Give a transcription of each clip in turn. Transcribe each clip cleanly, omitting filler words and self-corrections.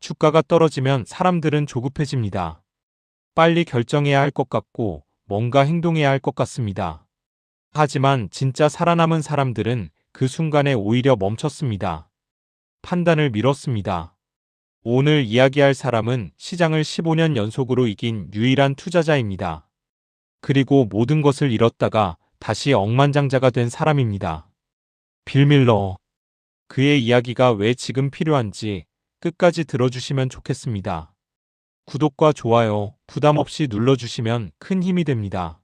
주가가 떨어지면 사람들은 조급해집니다. 빨리 결정해야 할 것 같고 뭔가 행동해야 할 것 같습니다. 하지만 진짜 살아남은 사람들은 그 순간에 오히려 멈췄습니다. 판단을 미뤘습니다. 오늘 이야기할 사람은 시장을 15년 연속으로 이긴 유일한 투자자입니다. 그리고 모든 것을 잃었다가 다시 억만장자가 된 사람입니다. 빌 밀러. 그의 이야기가 왜 지금 필요한지 끝까지 들어주시면 좋겠습니다. 구독과 좋아요 부담 없이 눌러주시면 큰 힘이 됩니다.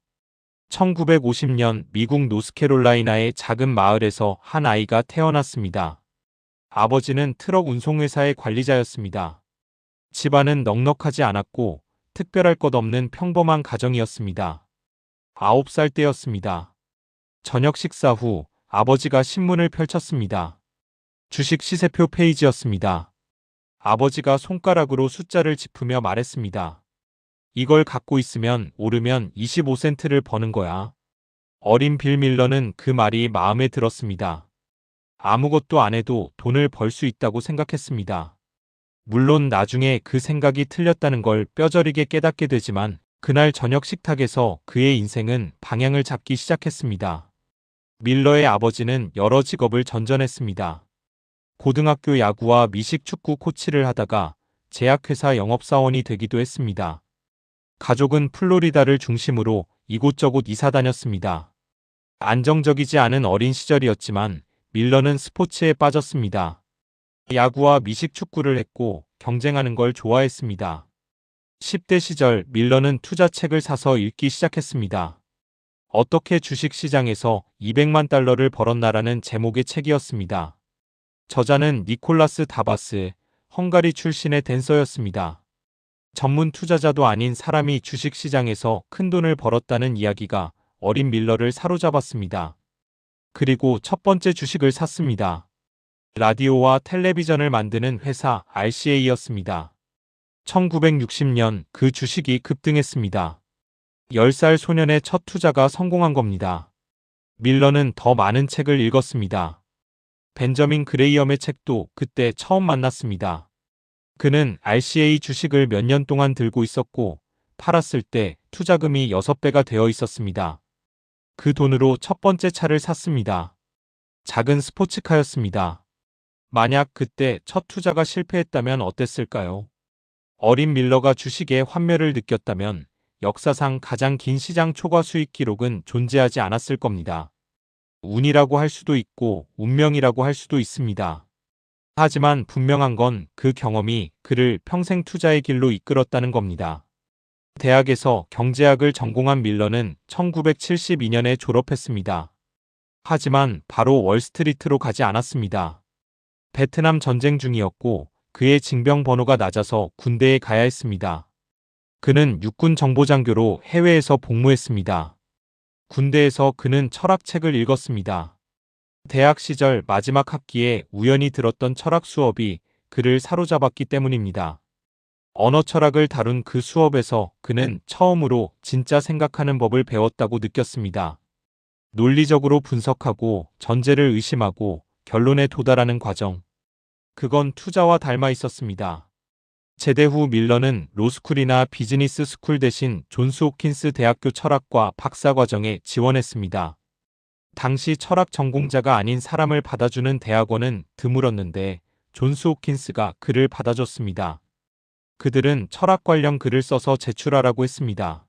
1950년 미국 노스캐롤라이나의 작은 마을에서 한 아이가 태어났습니다. 아버지는 트럭 운송회사의 관리자였습니다. 집안은 넉넉하지 않았고 특별할 것 없는 평범한 가정이었습니다. 9살 때였습니다. 저녁 식사 후 아버지가 신문을 펼쳤습니다. 주식 시세표 페이지였습니다. 아버지가 손가락으로 숫자를 짚으며 말했습니다. 이걸 갖고 있으면 오르면 25센트를 버는 거야. 어린 빌 밀러는 그 말이 마음에 들었습니다. 아무것도 안 해도 돈을 벌 수 있다고 생각했습니다. 물론 나중에 그 생각이 틀렸다는 걸 뼈저리게 깨닫게 되지만 그날 저녁 식탁에서 그의 인생은 방향을 잡기 시작했습니다. 밀러의 아버지는 여러 직업을 전전했습니다. 고등학교 야구와 미식축구 코치를 하다가 제약회사 영업사원이 되기도 했습니다. 가족은 플로리다를 중심으로 이곳저곳 이사 다녔습니다. 안정적이지 않은 어린 시절이었지만 밀러는 스포츠에 빠졌습니다. 야구와 미식축구를 했고 경쟁하는 걸 좋아했습니다. 10대 시절 밀러는 투자책을 사서 읽기 시작했습니다. 어떻게 주식시장에서 200만 달러를 벌었나라는 제목의 책이었습니다. 저자는 니콜라스 다바스, 헝가리 출신의 댄서였습니다. 전문 투자자도 아닌 사람이 주식시장에서 큰 돈을 벌었다는 이야기가 어린 밀러를 사로잡았습니다. 그리고 첫 번째 주식을 샀습니다. 라디오와 텔레비전을 만드는 회사 RCA였습니다. 1960년 그 주식이 급등했습니다. 10살 소년의 첫 투자가 성공한 겁니다. 밀러는 더 많은 책을 읽었습니다. 벤저민 그레이엄의 책도 그때 처음 만났습니다. 그는 RCA 주식을 몇 년 동안 들고 있었고 팔았을 때 투자금이 6배가 되어 있었습니다. 그 돈으로 첫 번째 차를 샀습니다. 작은 스포츠카였습니다. 만약 그때 첫 투자가 실패했다면 어땠을까요? 어린 밀러가 주식의 환멸을 느꼈다면 역사상 가장 긴 시장 초과 수익 기록은 존재하지 않았을 겁니다. 운이라고 할 수도 있고 운명이라고 할 수도 있습니다. 하지만 분명한 건 그 경험이 그를 평생 투자의 길로 이끌었다는 겁니다. 대학에서 경제학을 전공한 밀러는 1972년에 졸업했습니다. 하지만 바로 월스트리트로 가지 않았습니다. 베트남 전쟁 중이었고 그의 징병 번호가 낮아서 군대에 가야 했습니다. 그는 육군 정보장교로 해외에서 복무했습니다. 군대에서 그는 철학책을 읽었습니다. 대학 시절 마지막 학기에 우연히 들었던 철학 수업이 그를 사로잡았기 때문입니다. 언어 철학을 다룬 그 수업에서 그는 처음으로 진짜 생각하는 법을 배웠다고 느꼈습니다. 논리적으로 분석하고 전제를 의심하고 결론에 도달하는 과정. 그건 투자와 닮아 있었습니다. 제대 후 밀러는 로스쿨이나 비즈니스 스쿨 대신 존스 홉킨스 대학교 철학과 박사과정에 지원했습니다. 당시 철학 전공자가 아닌 사람을 받아주는 대학원은 드물었는데 존스 홉킨스가 그를 받아줬습니다. 그들은 철학 관련 글을 써서 제출하라고 했습니다.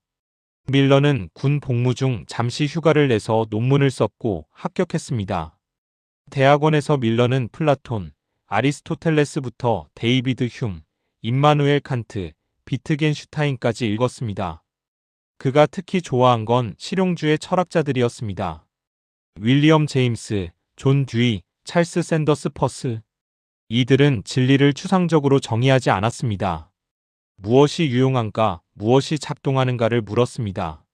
밀러는 군 복무 중 잠시 휴가를 내서 논문을 썼고 합격했습니다. 대학원에서 밀러는 플라톤, 아리스토텔레스부터 데이비드 휴մ, 임마누엘 칸트, 비트겐슈타인까지 읽었습니다. 그가 특히 좋아한 건 실용주의 철학자들이었습니다. 윌리엄 제임스, 존 듀이, 찰스 샌더스 퍼스. 이들은 진리를 추상적으로 정의하지 않았습니다. 무엇이 유용한가, 무엇이 작동하는가를 물었습니다.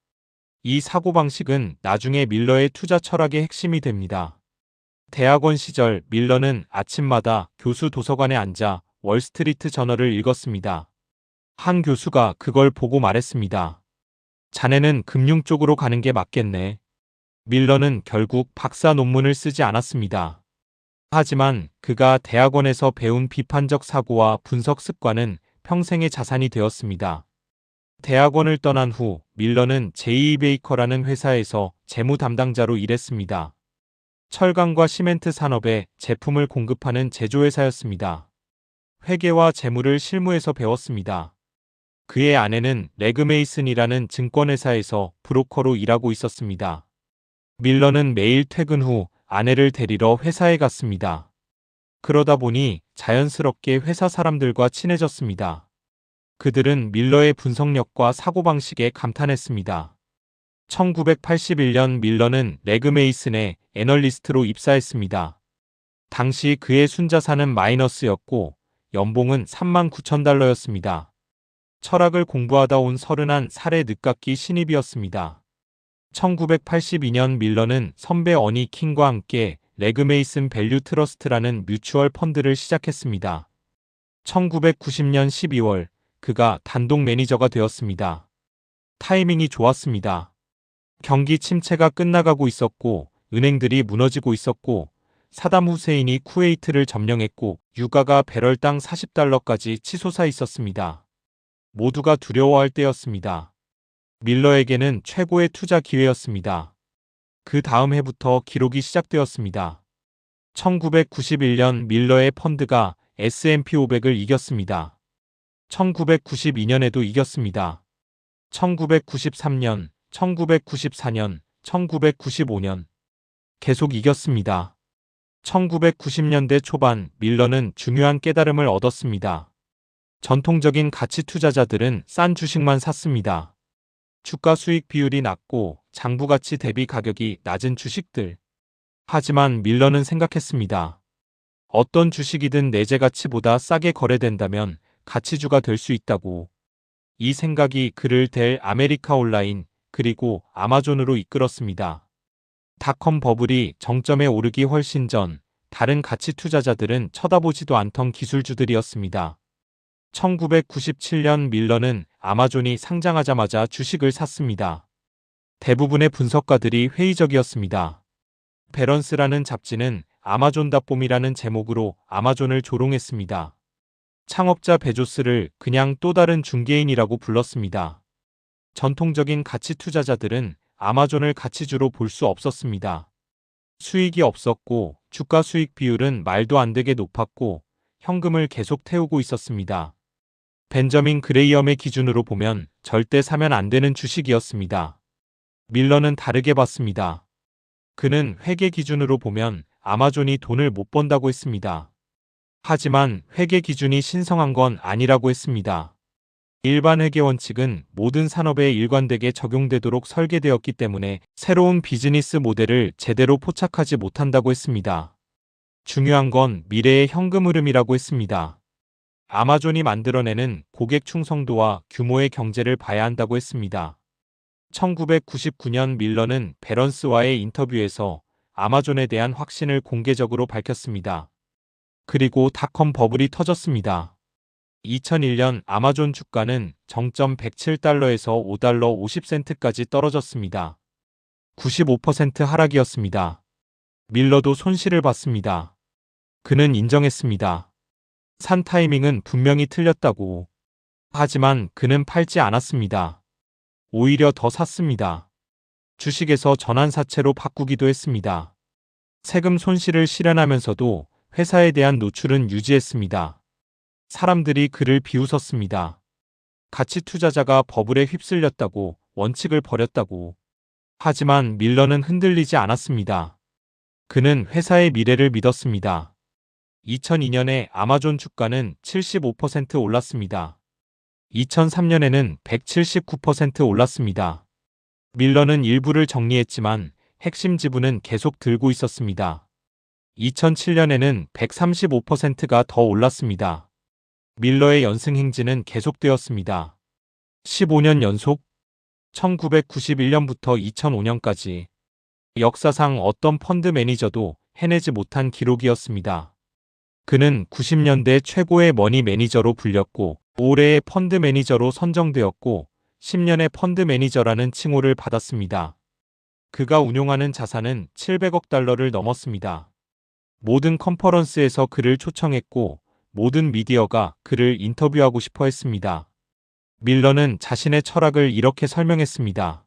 이 사고방식은 나중에 밀러의 투자 철학의 핵심이 됩니다. 대학원 시절 밀러는 아침마다 교수 도서관에 앉아 월스트리트 저널을 읽었습니다. 한 교수가 그걸 보고 말했습니다. 자네는 금융 쪽으로 가는 게 맞겠네. 밀러는 결국 박사 논문을 쓰지 않았습니다. 하지만 그가 대학원에서 배운 비판적 사고와 분석 습관은 평생의 자산이 되었습니다. 대학원을 떠난 후 밀러는 J.E. 베이커라는 회사에서 재무 담당자로 일했습니다. 철강과 시멘트 산업에 제품을 공급하는 제조회사였습니다. 회계와 재무를 실무에서 배웠습니다. 그의 아내는 레그 메이슨이라는 증권회사에서 브로커로 일하고 있었습니다. 밀러는 매일 퇴근 후 아내를 데리러 회사에 갔습니다. 그러다 보니 자연스럽게 회사 사람들과 친해졌습니다. 그들은 밀러의 분석력과 사고방식에 감탄했습니다. 1981년 밀러는 레그 메이슨의 애널리스트로 입사했습니다. 당시 그의 순자산은 마이너스였고 연봉은 $39,000였습니다. 철학을 공부하다 온 31살의 늦깎이 신입이었습니다. 1982년 밀러는 선배 어니 킹과 함께 레그 메이슨 밸류 트러스트라는 뮤추얼 펀드를 시작했습니다. 1990년 12월 그가 단독 매니저가 되었습니다. 타이밍이 좋았습니다. 경기 침체가 끝나가고 있었고 은행들이 무너지고 있었고 사담 후세인이 쿠웨이트를 점령했고 유가가 배럴당 $40까지 치솟아 있었습니다. 모두가 두려워할 때였습니다. 밀러에게는 최고의 투자 기회였습니다. 그 다음 해부터 기록이 시작되었습니다. 1991년 밀러의 펀드가 S&P 500을 이겼습니다. 1992년에도 이겼습니다. 1993년, 1994년, 1995년 계속 이겼습니다. 1990년대 초반 밀러는 중요한 깨달음을 얻었습니다. 전통적인 가치 투자자들은 싼 주식만 샀습니다. 주가 수익 비율이 낮고 장부 가치 대비 가격이 낮은 주식들. 하지만 밀러는 생각했습니다. 어떤 주식이든 내재 가치보다 싸게 거래된다면 가치주가 될 수 있다고. 이 생각이 그를 델 아메리카 온라인 그리고 아마존으로 이끌었습니다. 닷컴 버블이 정점에 오르기 훨씬 전 다른 가치 투자자들은 쳐다보지도 않던 기술주들이었습니다. 1997년 밀러는 아마존이 상장하자마자 주식을 샀습니다. 대부분의 분석가들이 회의적이었습니다. 밸런스라는 잡지는 아마존닷봄이라는 제목으로 아마존을 조롱했습니다. 창업자 베조스를 그냥 또 다른 중개인이라고 불렀습니다. 전통적인 가치 투자자들은 아마존을 가치주로 볼 수 없었습니다. 수익이 없었고 주가 수익 비율은 말도 안 되게 높았고 현금을 계속 태우고 있었습니다. 벤저민 그레이엄의 기준으로 보면 절대 사면 안 되는 주식이었습니다. 밀러는 다르게 봤습니다. 그는 회계 기준으로 보면 아마존이 돈을 못 번다고 했습니다. 하지만 회계 기준이 신성한 건 아니라고 했습니다. 일반 회계 원칙은 모든 산업에 일관되게 적용되도록 설계되었기 때문에 새로운 비즈니스 모델을 제대로 포착하지 못한다고 했습니다. 중요한 건 미래의 현금 흐름이라고 했습니다. 아마존이 만들어내는 고객 충성도와 규모의 경제를 봐야 한다고 했습니다. 1999년 밀러는 밸런스와의 인터뷰에서 아마존에 대한 확신을 공개적으로 밝혔습니다. 그리고 닷컴 버블이 터졌습니다. 2001년 아마존 주가는 정점 $107에서 $5 50센트까지 떨어졌습니다. 95% 하락이었습니다. 밀러도 손실을 봤습니다. 그는 인정했습니다. 산 타이밍은 분명히 틀렸다고. 하지만 그는 팔지 않았습니다. 오히려 더 샀습니다. 주식에서 전환사채로 바꾸기도 했습니다. 세금 손실을 실현하면서도 회사에 대한 노출은 유지했습니다. 사람들이 그를 비웃었습니다. 가치 투자자가 버블에 휩쓸렸다고, 원칙을 버렸다고. 하지만 밀러는 흔들리지 않았습니다. 그는 회사의 미래를 믿었습니다. 2002년에 아마존 주가는 75% 올랐습니다. 2003년에는 179% 올랐습니다. 밀러는 일부를 정리했지만 핵심 지분은 계속 들고 있었습니다. 2007년에는 135%가 더 올랐습니다. 밀러의 연승 행진은 계속되었습니다. 15년 연속 1991년부터 2005년까지 역사상 어떤 펀드 매니저도 해내지 못한 기록이었습니다. 그는 90년대 최고의 머니 매니저로 불렸고 올해의 펀드 매니저로 선정되었고 10년의 펀드 매니저라는 칭호를 받았습니다. 그가 운용하는 자산은 $700억 넘었습니다. 모든 컨퍼런스에서 그를 초청했고 모든 미디어가 그를 인터뷰하고 싶어 했습니다. 밀러는 자신의 철학을 이렇게 설명했습니다.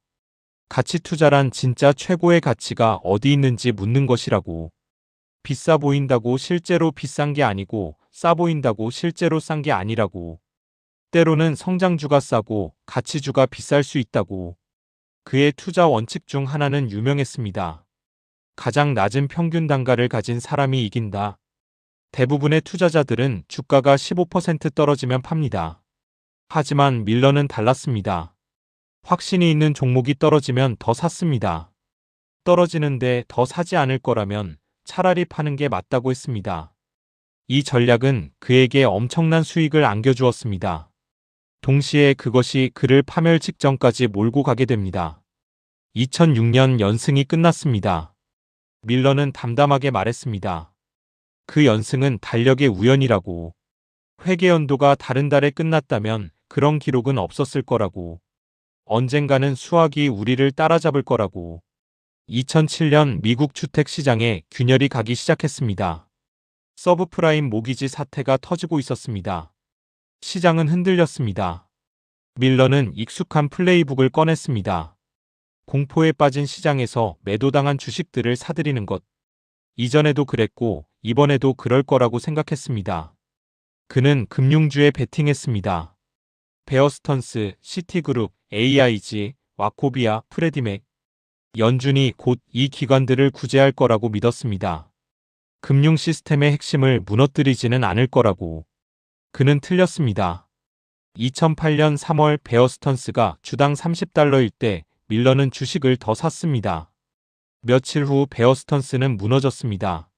가치 투자란 진짜 최고의 가치가 어디 있는지 묻는 것이라고. 비싸 보인다고 실제로 비싼 게 아니고 싸 보인다고 실제로 싼 게 아니라고. 때로는 성장주가 싸고 가치주가 비쌀 수 있다고. 그의 투자 원칙 중 하나는 유명했습니다. 가장 낮은 평균 단가를 가진 사람이 이긴다. 대부분의 투자자들은 주가가 15% 떨어지면 팝니다. 하지만 밀러는 달랐습니다. 확신이 있는 종목이 떨어지면 더 샀습니다. 떨어지는데 더 사지 않을 거라면 차라리 파는 게 맞다고 했습니다. 이 전략은 그에게 엄청난 수익을 안겨주었습니다. 동시에 그것이 그를 파멸 직전까지 몰고 가게 됩니다. 2006년 연승이 끝났습니다. 밀러는 담담하게 말했습니다. 그 연승은 달력의 우연이라고. 회계 연도가 다른 달에 끝났다면 그런 기록은 없었을 거라고. 언젠가는 수학이 우리를 따라잡을 거라고. 2007년 미국 주택시장에 균열이 가기 시작했습니다. 서브프라임 모기지 사태가 터지고 있었습니다. 시장은 흔들렸습니다. 밀러는 익숙한 플레이북을 꺼냈습니다. 공포에 빠진 시장에서 매도당한 주식들을 사들이는 것. 이전에도 그랬고 이번에도 그럴 거라고 생각했습니다. 그는 금융주에 베팅했습니다. 베어스턴스, 시티그룹, AIG, 와코비아, 프레디맥. 연준이 곧 이 기관들을 구제할 거라고 믿었습니다. 금융 시스템의 핵심을 무너뜨리지는 않을 거라고. 그는 틀렸습니다. 2008년 3월 베어스턴스가 주당 $30일 때 밀러는 주식을 더 샀습니다. 며칠 후 베어스턴스는 무너졌습니다.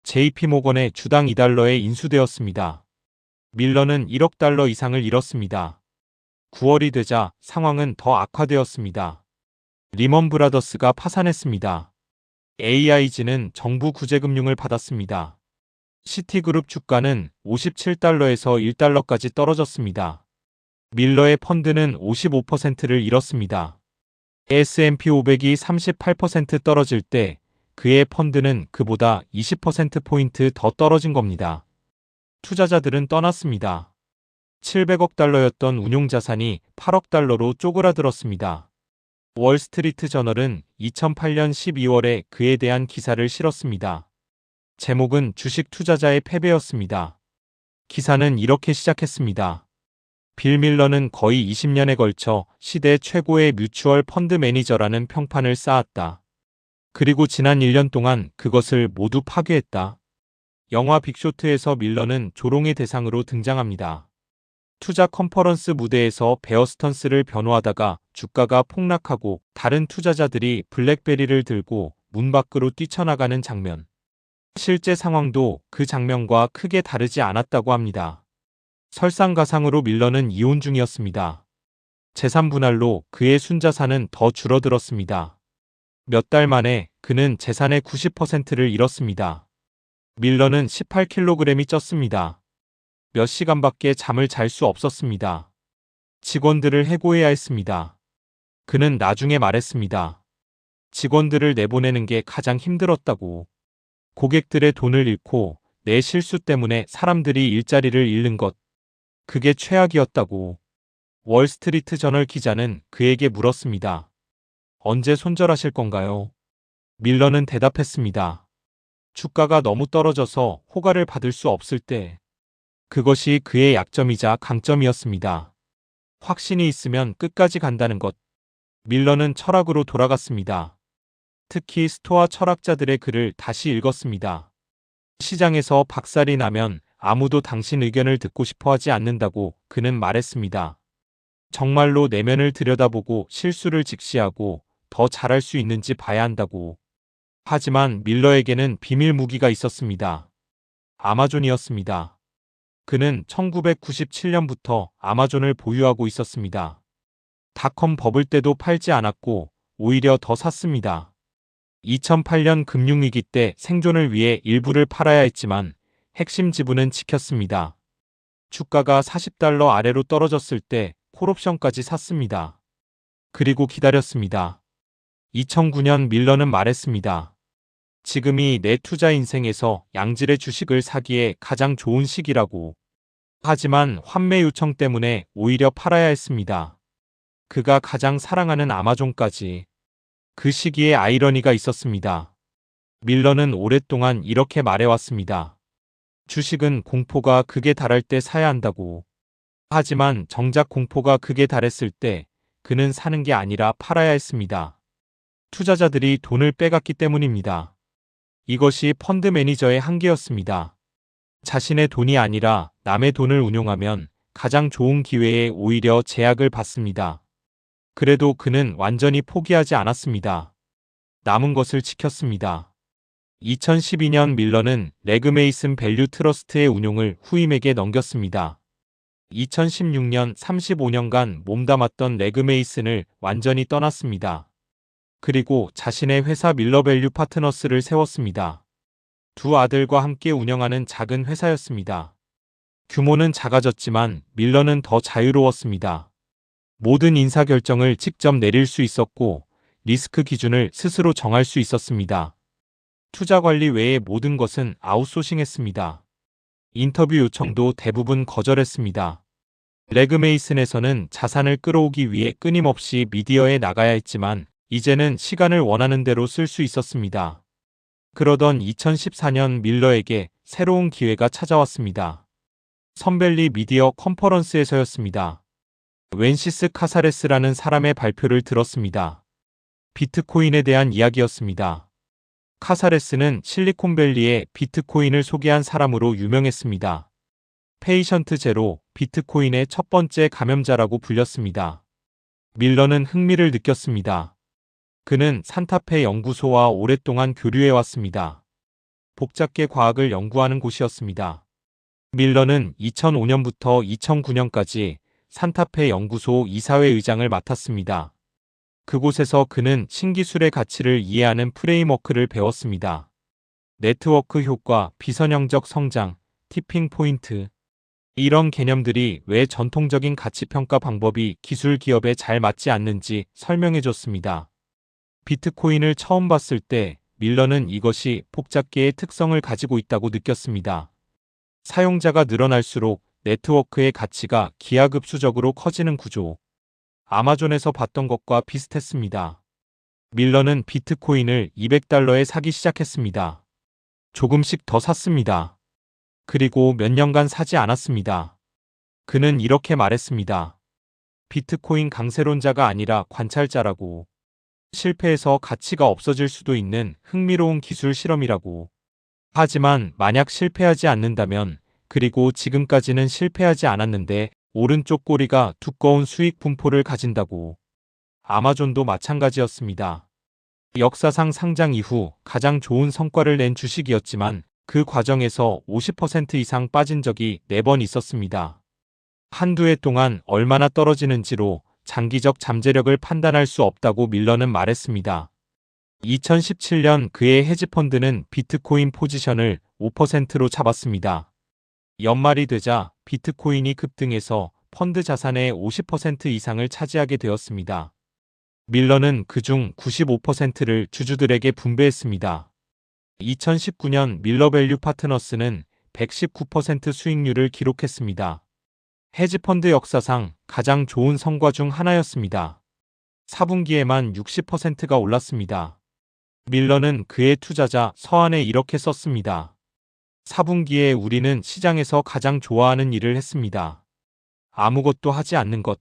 JP모건의 주당 $2에 인수되었습니다. 밀러는 $1억 이상을 잃었습니다. 9월이 되자 상황은 더 악화되었습니다. 리먼 브라더스가 파산했습니다. AIG는 정부 구제금융을 받았습니다. 시티그룹 주가는 $57에서 $1까지 떨어졌습니다. 밀러의 펀드는 55%를 잃었습니다. S&P 500이 38% 떨어질 때 그의 펀드는 그보다 20%포인트 더 떨어진 겁니다. 투자자들은 떠났습니다. $700억 운용자산이 $8억 쪼그라들었습니다. 월스트리트 저널은 2008년 12월에 그에 대한 기사를 실었습니다. 제목은 주식 투자자의 패배였습니다. 기사는 이렇게 시작했습니다. 빌 밀러는 거의 20년에 걸쳐 시대 최고의 뮤추얼 펀드 매니저라는 평판을 쌓았다. 그리고 지난 1년 동안 그것을 모두 파괴했다. 영화 빅쇼트에서 밀러는 조롱의 대상으로 등장합니다. 투자 컨퍼런스 무대에서 베어스턴스를 변호하다가 주가가 폭락하고 다른 투자자들이 블랙베리를 들고 문 밖으로 뛰쳐나가는 장면. 실제 상황도 그 장면과 크게 다르지 않았다고 합니다. 설상가상으로 밀러는 이혼 중이었습니다. 재산 분할로 그의 순자산은 더 줄어들었습니다. 몇 달 만에 그는 재산의 90%를 잃었습니다. 밀러는 18kg이 쪘습니다. 몇 시간밖에 잠을 잘 수 없었습니다. 직원들을 해고해야 했습니다. 그는 나중에 말했습니다. 직원들을 내보내는 게 가장 힘들었다고. 고객들의 돈을 잃고 내 실수 때문에 사람들이 일자리를 잃는 것. 그게 최악이었다고. 월스트리트 저널 기자는 그에게 물었습니다. 언제 손절하실 건가요? 밀러는 대답했습니다. 주가가 너무 떨어져서 호가를 받을 수 없을 때. 그것이 그의 약점이자 강점이었습니다. 확신이 있으면 끝까지 간다는 것. 밀러는 철학으로 돌아갔습니다. 특히 스토아 철학자들의 글을 다시 읽었습니다. 시장에서 박살이 나면 아무도 당신 의견을 듣고 싶어 하지 않는다고 그는 말했습니다. 정말로 내면을 들여다보고 실수를 직시하고 더 잘할 수 있는지 봐야 한다고. 하지만 밀러에게는 비밀 무기가 있었습니다. 아마존이었습니다. 그는 1997년부터 아마존을 보유하고 있었습니다. 닷컴 버블 때도 팔지 않았고 오히려 더 샀습니다. 2008년 금융위기 때 생존을 위해 일부를 팔아야 했지만 핵심 지분은 지켰습니다. 주가가 $40 아래로 떨어졌을 때 콜옵션까지 샀습니다. 그리고 기다렸습니다. 2009년 밀러는 말했습니다. 지금이 내 투자 인생에서 양질의 주식을 사기에 가장 좋은 시기라고. 하지만 환매 요청 때문에 오히려 팔아야 했습니다. 그가 가장 사랑하는 아마존까지. 그 시기에 아이러니가 있었습니다. 밀러는 오랫동안 이렇게 말해왔습니다. 주식은 공포가 극에 달할 때 사야 한다고. 하지만 정작 공포가 극에 달했을 때 그는 사는 게 아니라 팔아야 했습니다. 투자자들이 돈을 빼갔기 때문입니다. 이것이 펀드 매니저의 한계였습니다. 자신의 돈이 아니라 남의 돈을 운용하면 가장 좋은 기회에 오히려 제약을 받습니다. 그래도 그는 완전히 포기하지 않았습니다. 남은 것을 지켰습니다. 2012년 밀러는 레그 메이슨 밸류 트러스트의 운용을 후임에게 넘겼습니다. 2016년 35년간 몸담았던 레그 메이슨을 완전히 떠났습니다. 그리고 자신의 회사 밀러 밸류 파트너스를 세웠습니다. 두 아들과 함께 운영하는 작은 회사였습니다. 규모는 작아졌지만 밀러는 더 자유로웠습니다. 모든 인사결정을 직접 내릴 수 있었고 리스크 기준을 스스로 정할 수 있었습니다. 투자 관리 외의 모든 것은 아웃소싱했습니다. 인터뷰 요청도 대부분 거절했습니다. 레그 메이슨에서는 자산을 끌어오기 위해 끊임없이 미디어에 나가야 했지만 이제는 시간을 원하는 대로 쓸 수 있었습니다. 그러던 2014년 밀러에게 새로운 기회가 찾아왔습니다. 선밸리 미디어 컨퍼런스에서였습니다. 웬시스 카사레스라는 사람의 발표를 들었습니다. 비트코인에 대한 이야기였습니다. 카사레스는 실리콘밸리에 비트코인을 소개한 사람으로 유명했습니다. 페이션트 제로, 비트코인의 첫 번째 감염자라고 불렸습니다. 밀러는 흥미를 느꼈습니다. 그는 산타페 연구소와 오랫동안 교류해왔습니다. 복잡계 과학을 연구하는 곳이었습니다. 밀러는 2005년부터 2009년까지 산타페 연구소 이사회 의장을 맡았습니다. 그곳에서 그는 신기술의 가치를 이해하는 프레임워크를 배웠습니다. 네트워크 효과, 비선형적 성장, 티핑 포인트. 이런 개념들이 왜 전통적인 가치평가 방법이 기술 기업에 잘 맞지 않는지 설명해줬습니다. 비트코인을 처음 봤을 때 밀러는 이것이 복잡계의 특성을 가지고 있다고 느꼈습니다. 사용자가 늘어날수록 네트워크의 가치가 기하급수적으로 커지는 구조. 아마존에서 봤던 것과 비슷했습니다. 밀러는 비트코인을 $200에 사기 시작했습니다. 조금씩 더 샀습니다. 그리고 몇 년간 사지 않았습니다. 그는 이렇게 말했습니다. 비트코인 강세론자가 아니라 관찰자라고. 실패해서 가치가 없어질 수도 있는 흥미로운 기술 실험이라고. 하지만 만약 실패하지 않는다면, 그리고 지금까지는 실패하지 않았는데 오른쪽 꼬리가 두꺼운 수익 분포를 가진다고. 아마존도 마찬가지였습니다. 역사상 상장 이후 가장 좋은 성과를 낸 주식이었지만 그 과정에서 50% 이상 빠진 적이 4번 있었습니다. 한두 해 동안 얼마나 떨어지는지로 장기적 잠재력을 판단할 수 없다고 밀러는 말했습니다. 2017년 그의 헤지펀드는 비트코인 포지션을 5%로 잡았습니다. 연말이 되자 비트코인이 급등해서 펀드 자산의 50% 이상을 차지하게 되었습니다. 밀러는 그중 95%를 주주들에게 분배했습니다. 2019년 밀러 밸류 파트너스는 119% 수익률을 기록했습니다. 헤지펀드 역사상 가장 좋은 성과 중 하나였습니다. 4분기에만 60%가 올랐습니다. 밀러는 그의 투자자 서한에 이렇게 썼습니다. 4분기에 우리는 시장에서 가장 좋아하는 일을 했습니다. 아무것도 하지 않는 것.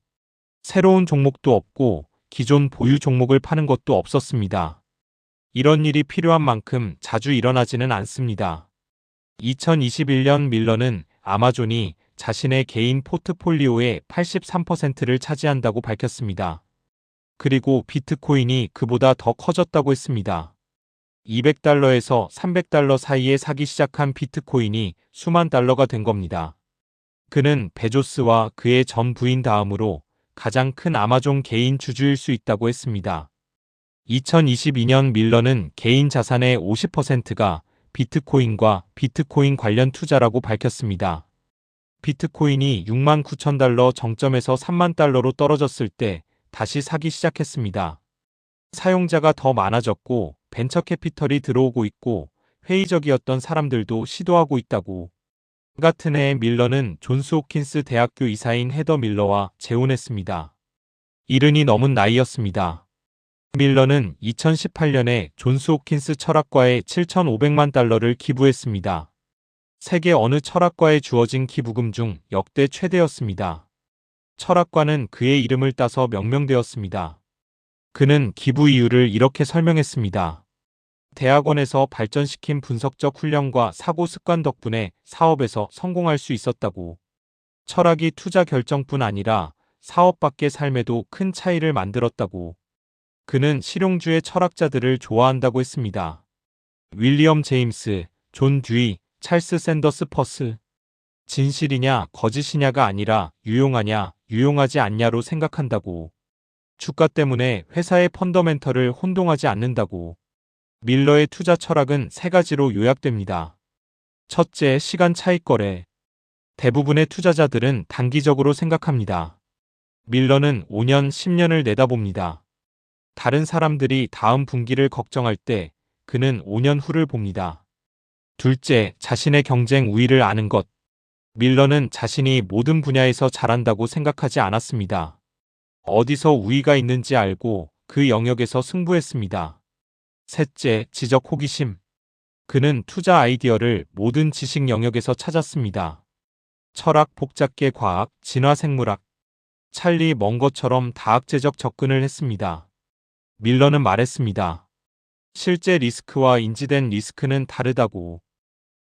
새로운 종목도 없고 기존 보유 종목을 파는 것도 없었습니다. 이런 일이 필요한 만큼 자주 일어나지는 않습니다. 2021년 밀러는 아마존이 자신의 개인 포트폴리오의 83%를 차지한다고 밝혔습니다. 그리고 비트코인이 그보다 더 커졌다고 했습니다. $200에서 $300 사이에 사기 시작한 비트코인이 수만 달러가 된 겁니다. 그는 베조스와 그의 전 부인 다음으로 가장 큰 아마존 개인 주주일 수 있다고 했습니다. 2022년 밀러는 개인 자산의 50%가 비트코인과 비트코인 관련 투자라고 밝혔습니다. 비트코인이 $69,000 정점에서 $30,000로 떨어졌을 때 다시 사기 시작했습니다. 사용자가 더 많아졌고 벤처 캐피털이 들어오고 있고 회의적이었던 사람들도 시도하고 있다고. 같은 해에 밀러는 존스 홉킨스 대학교 이사인 헤더 밀러와 재혼했습니다. 70이 넘은 나이였습니다. 밀러는 2018년에 존스 홉킨스 철학과에 7,500만 달러를 기부했습니다. 세계 어느 철학과에 주어진 기부금 중 역대 최대였습니다. 철학과는 그의 이름을 따서 명명되었습니다. 그는 기부 이유를 이렇게 설명했습니다. 대학원에서 발전시킨 분석적 훈련과 사고 습관 덕분에 사업에서 성공할 수 있었다고. 철학이 투자 결정뿐 아니라 사업 밖의 삶에도 큰 차이를 만들었다고. 그는 실용주의 철학자들을 좋아한다고 했습니다. 윌리엄 제임스, 존 듀이, 찰스 샌더스 퍼스. 진실이냐 거짓이냐가 아니라 유용하냐 유용하지 않냐로 생각한다고. 주가 때문에 회사의 펀더멘털을 혼동하지 않는다고. 밀러의 투자 철학은 세 가지로 요약됩니다. 첫째, 시간 차익 거래. 대부분의 투자자들은 단기적으로 생각합니다. 밀러는 5년, 10년을 내다봅니다. 다른 사람들이 다음 분기를 걱정할 때 그는 5년 후를 봅니다. 둘째, 자신의 경쟁 우위를 아는 것. 밀러는 자신이 모든 분야에서 잘한다고 생각하지 않았습니다. 어디서 우위가 있는지 알고 그 영역에서 승부했습니다. 셋째, 지적 호기심. 그는 투자 아이디어를 모든 지식 영역에서 찾았습니다. 철학, 복잡계 과학, 진화생물학. 찰리 먼거처럼 다학제적 접근을 했습니다. 밀러는 말했습니다. 실제 리스크와 인지된 리스크는 다르다고.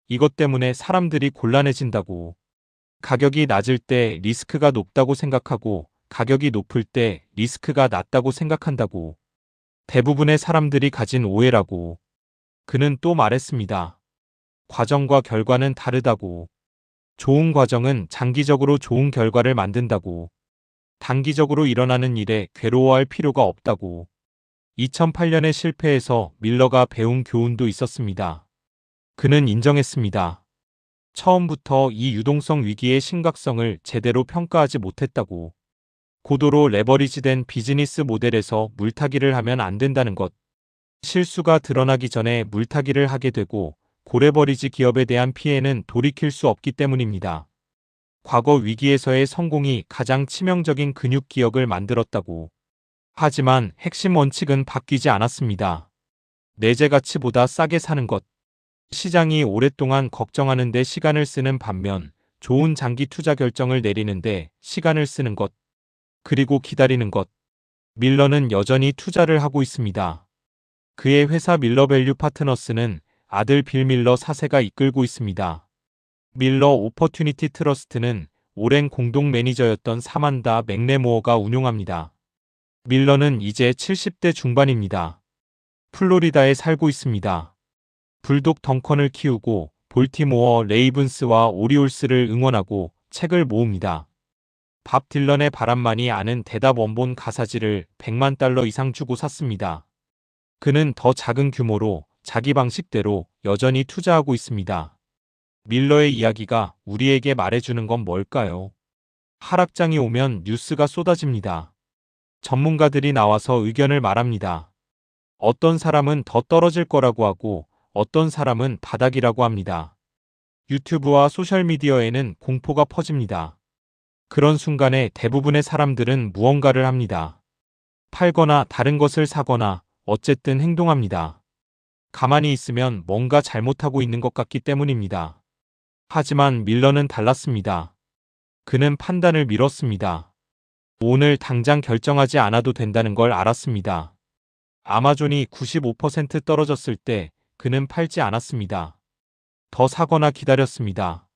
이것 때문에 사람들이 곤란해진다고. 가격이 낮을 때 리스크가 높다고 생각하고 가격이 높을 때 리스크가 낮다고 생각한다고. 대부분의 사람들이 가진 오해라고. 그는 또 말했습니다. 과정과 결과는 다르다고. 좋은 과정은 장기적으로 좋은 결과를 만든다고. 단기적으로 일어나는 일에 괴로워할 필요가 없다고. 2008년의 실패에서 밀러가 배운 교훈도 있었습니다. 그는 인정했습니다. 처음부터 이 유동성 위기의 심각성을 제대로 평가하지 못했다고. 고도로 레버리지된 비즈니스 모델에서 물타기를 하면 안 된다는 것. 실수가 드러나기 전에 물타기를 하게 되고 고레버리지 기업에 대한 피해는 돌이킬 수 없기 때문입니다. 과거 위기에서의 성공이 가장 치명적인 근육 기억을 만들었다고. 하지만 핵심 원칙은 바뀌지 않았습니다. 내재 가치보다 싸게 사는 것. 시장이 오랫동안 걱정하는 데 시간을 쓰는 반면 좋은 장기 투자 결정을 내리는데 시간을 쓰는 것. 그리고 기다리는 것. 밀러는 여전히 투자를 하고 있습니다. 그의 회사 밀러밸류 파트너스는 아들 빌 밀러 4세가 이끌고 있습니다. 밀러 오퍼튜니티 트러스트는 오랜 공동 매니저였던 사만다 맥레모어가 운용합니다. 밀러는 이제 70대 중반입니다. 플로리다에 살고 있습니다. 불독 덩컨을 키우고 볼티모어 레이븐스와 오리올스를 응원하고 책을 모읍니다. 밥 딜런의 바람만이 아는 대답 원본 가사지를 100만 달러 이상 주고 샀습니다. 그는 더 작은 규모로 자기 방식대로 여전히 투자하고 있습니다. 밀러의 이야기가 우리에게 말해주는 건 뭘까요? 하락장이 오면 뉴스가 쏟아집니다. 전문가들이 나와서 의견을 말합니다. 어떤 사람은 더 떨어질 거라고 하고 어떤 사람은 바닥이라고 합니다. 유튜브와 소셜미디어에는 공포가 퍼집니다. 그런 순간에 대부분의 사람들은 무언가를 합니다. 팔거나 다른 것을 사거나 어쨌든 행동합니다. 가만히 있으면 뭔가 잘못하고 있는 것 같기 때문입니다. 하지만 밀러는 달랐습니다. 그는 판단을 미뤘습니다. 오늘 당장 결정하지 않아도 된다는 걸 알았습니다. 아마존이 95% 떨어졌을 때 그는 팔지 않았습니다. 더 사거나 기다렸습니다.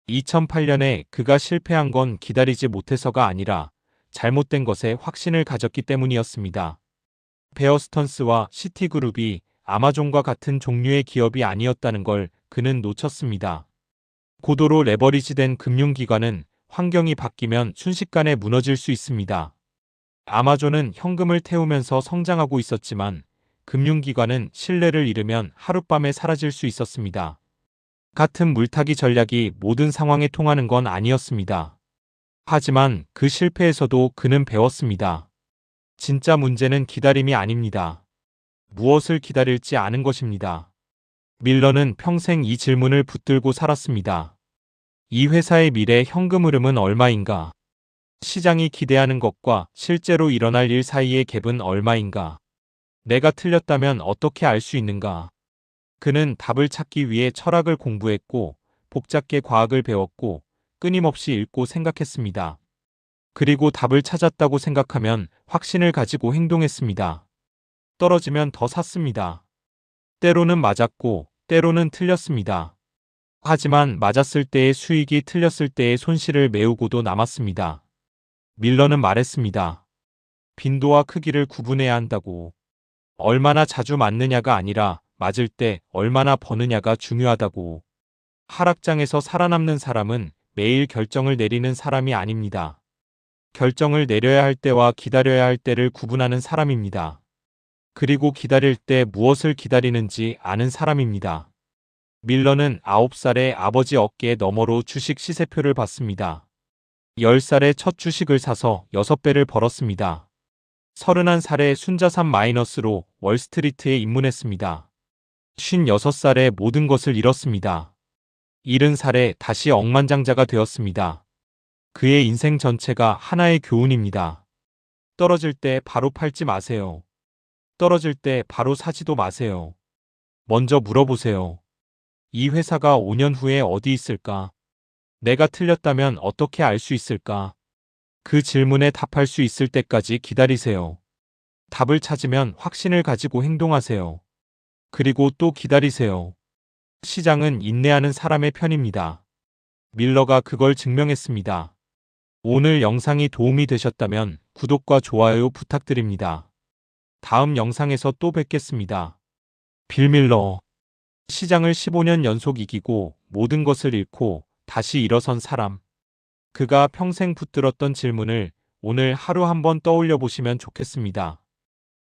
2008년에 그가 실패한 건 기다리지 못해서가 아니라 잘못된 것에 확신을 가졌기 때문이었습니다. 베어 스턴스와 시티그룹이 아마존과 같은 종류의 기업이 아니었다는 걸 그는 놓쳤습니다. 고도로 레버리지된 금융기관은 환경이 바뀌면 순식간에 무너질 수 있습니다. 아마존은 현금을 태우면서 성장하고 있었지만 금융기관은 신뢰를 잃으면 하룻밤에 사라질 수 있었습니다. 같은 물타기 전략이 모든 상황에 통하는 건 아니었습니다. 하지만 그 실패에서도 그는 배웠습니다. 진짜 문제는 기다림이 아닙니다. 무엇을 기다릴지 아는 것입니다. 밀러는 평생 이 질문을 붙들고 살았습니다. 이 회사의 미래 현금 흐름은 얼마인가? 시장이 기대하는 것과 실제로 일어날 일 사이의 갭은 얼마인가? 내가 틀렸다면 어떻게 알 수 있는가? 그는 답을 찾기 위해 철학을 공부했고, 복잡게 과학을 배웠고, 끊임없이 읽고 생각했습니다. 그리고 답을 찾았다고 생각하면 확신을 가지고 행동했습니다. 떨어지면 더 샀습니다. 때로는 맞았고, 때로는 틀렸습니다. 하지만 맞았을 때의 수익이 틀렸을 때의 손실을 메우고도 남았습니다. 밀러는 말했습니다. 빈도와 크기를 구분해야 한다고. 얼마나 자주 맞느냐가 아니라 맞을 때 얼마나 버느냐가 중요하다고. 하락장에서 살아남는 사람은 매일 결정을 내리는 사람이 아닙니다. 결정을 내려야 할 때와 기다려야 할 때를 구분하는 사람입니다. 그리고 기다릴 때 무엇을 기다리는지 아는 사람입니다. 밀러는 9살에 아버지 어깨 너머로 주식 시세표를 봤습니다. 10살에 첫 주식을 사서 6배를 벌었습니다. 31살에 순자산 마이너스로 월스트리트에 입문했습니다. 56살에 모든 것을 잃었습니다. 70살에 다시 억만장자가 되었습니다. 그의 인생 전체가 하나의 교훈입니다. 떨어질 때 바로 팔지 마세요. 떨어질 때 바로 사지도 마세요. 먼저 물어보세요. 이 회사가 5년 후에 어디 있을까? 내가 틀렸다면 어떻게 알 수 있을까? 그 질문에 답할 수 있을 때까지 기다리세요. 답을 찾으면 확신을 가지고 행동하세요. 그리고 또 기다리세요. 시장은 인내하는 사람의 편입니다. 밀러가 그걸 증명했습니다. 오늘 영상이 도움이 되셨다면 구독과 좋아요 부탁드립니다. 다음 영상에서 또 뵙겠습니다. 빌 밀러. 시장을 15년 연속 이기고 모든 것을 잃고 다시 일어선 사람. 그가 평생 붙들었던 질문을 오늘 하루 한번 떠올려 보시면 좋겠습니다.